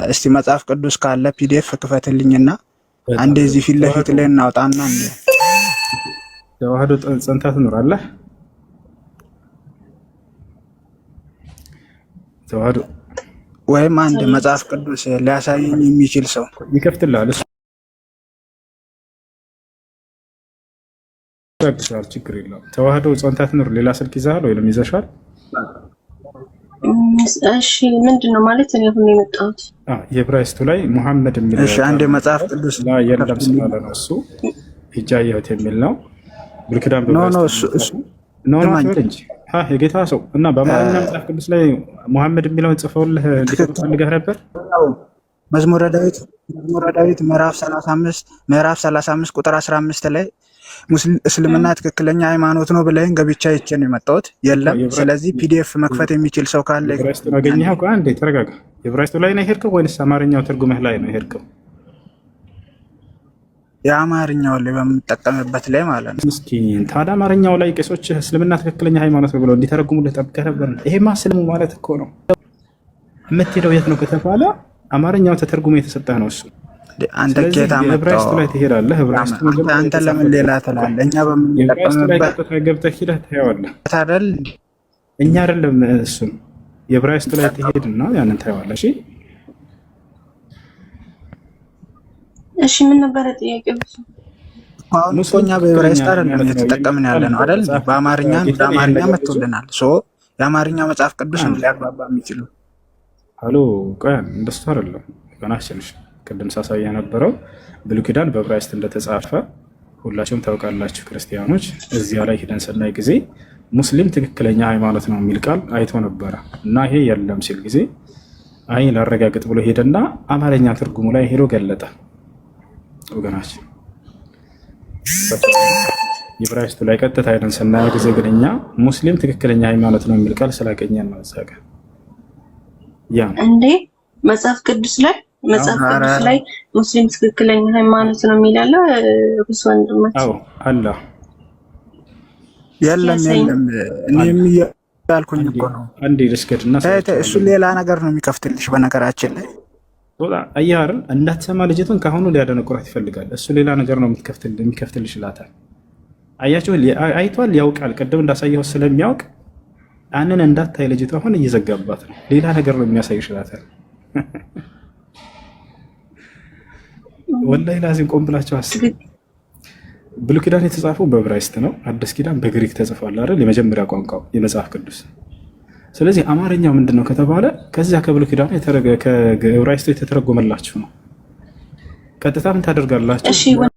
እስቲ መጽሐፍ ቅዱስ ካለ ፒዲኤፍ ክፈትልኝና አንዴ እዚህ ፊት ለፊት ላይ እናውጣና እንዴ ተዋህዶ ጸንታ ትኖራለህ። ተዋህዶ ወይም አንድ መጽሐፍ ቅዱስ ሊያሳየኝ የሚችል ሰው ይከፍትልሃል። እሱ ያግዛል፣ ችግር የለውም። ተዋህዶ ጸንታ ትኖር። ሌላ ስልክ ይዘሃል ወይም ይዘሻል? እሺ ምንድነው ማለት ነው? አሁን የመጣሁት የዕብራይስጡ ላይ ሙሐመድ የሚል እሺ፣ አንድ መጽሐፍ ቅዱስ ላይ የለም ስላለ ነው እሱ ሂጃየት የሚል ነው። ብሉይ እንጂ የጌታ ሰው እና በአማርኛ መጽሐፍ ቅዱስ ላይ ሙሐመድ የሚለውን ጽፈውልህ እንዲፈልገህ ነበር። መዝሙረ ዳዊት ምዕራፍ 35 ቁጥር 15 ላይ እስልምና ትክክለኛ ሃይማኖት ነው ብለኝ ገብቻ ይቼ ነው የመጣሁት። የለም። ስለዚህ ፒዲኤፍ መክፈት የሚችል ሰው ካለ አገኘኸው? አንዴ ተረጋጋ። የዕብራይስጡ ላይ ነው የሄድከው ወይንስ አማርኛው ትርጉምህ ላይ ነው የሄድከው? የአማርኛው ላይ በምጠቀምበት ላይ ማለት ነው። ምስኪን ታዲያ አማርኛው ላይ ቄሶች እስልምና ትክክለኛ ሃይማኖት ነው ብለው እንዲተረጉሙልህ ጠብቀህ ነበር። ይሄማ እስልሙ ማለት እኮ ነው። የምትሄደው የት ነው ከተባለ አማርኛው ተተርጉሞ የተሰጠህ ነው እሱ። አንተ ኬታ ዕብራይስጡ ላይ ትሄዳለህ። ዕብራይስጡ አንተ ለምን ሌላ ትላለህ? እኛ በምንጠቀምበት ገብተህ ሂደህ ታየዋለህ አይደል? እኛ አይደለም እሱን የዕብራይስጡ ላይ ትሄድና ያንን ታየዋለህ። እሺ ምን ነበረ ጥያቄው? አሁን እኛ በዕብራይስጥ አይደለም እየተጠቀምን ያለ ነው አይደል? በአማርኛ መጥቶልናል። የአማርኛ መጽሐፍ ቅዱስ ነው ሊያግባባ የሚችሉ። ሀሎ ቆይ እንደሱ አይደለም ገናሽንሽ ቅድም ሳሳይ የነበረው ብሉይ ኪዳን በዕብራይስጥ እንደተጻፈ ሁላችሁም ታውቃላችሁ ክርስቲያኖች። እዚያ ላይ ሄደን ስናይ ጊዜ ሙስሊም ትክክለኛ ሃይማኖት ነው የሚል ቃል አይቶ ነበረ እና ይሄ የለም ሲል ጊዜ አይ ላረጋግጥ ብሎ ሄደና አማርኛ ትርጉሙ ላይ ሄዶ ገለጠ። ወገናችን የዕብራይስጡ ላይ ቀጥታ ሄደን ስናየው ጊዜ ግን እኛ ሙስሊም ትክክለኛ ሃይማኖት ነው የሚል ቃል ስላገኘን ነው እዛ ጋር ያ እንዴ መጽሐፍ ቅዱስ ላይ ሙስሊም ትክክለኛ ሃይማኖት ነው የሚላለው እሱ ወንድማችን። አዎ አላ የለም እኔም ያልኩኝ እኮ ነው። አንዴ ልስገድና እሱ ሌላ ነገር ነው የሚከፍትልሽ። በነገራችን ላይ አያር እንዳትሰማ ልጅቱን ካሁኑ ሊያደነቁራት ይፈልጋል። እሱ ሌላ ነገር ነው የሚከፍትልሽ ይላታል። አያችሁ አይቷል፣ ያውቃል። ቅድም እንዳሳየው ስለሚያውቅ ያንን እንዳታይ ልጅቱ አሁን እየዘጋባት ነው። ሌላ ነገር ነው የሚያሳይሽ ይላታል። ወላሂ ላዚም ቆም ብላችሁ አስቡ። ብሉይ ኪዳን የተጻፈው በዕብራይስጥ ነው። አዲስ ኪዳን በግሪክ ተጽፏል አይደል? የመጀመሪያ ቋንቋው የመጽሐፍ ቅዱስ። ስለዚህ አማርኛው ምንድነው ከተባለ ከዚያ ከብሉይ ኪዳን ከዕብራይስጥ የተተረጎመላችሁ ነው። ቀጥታ ምን ታደርጋላችሁ?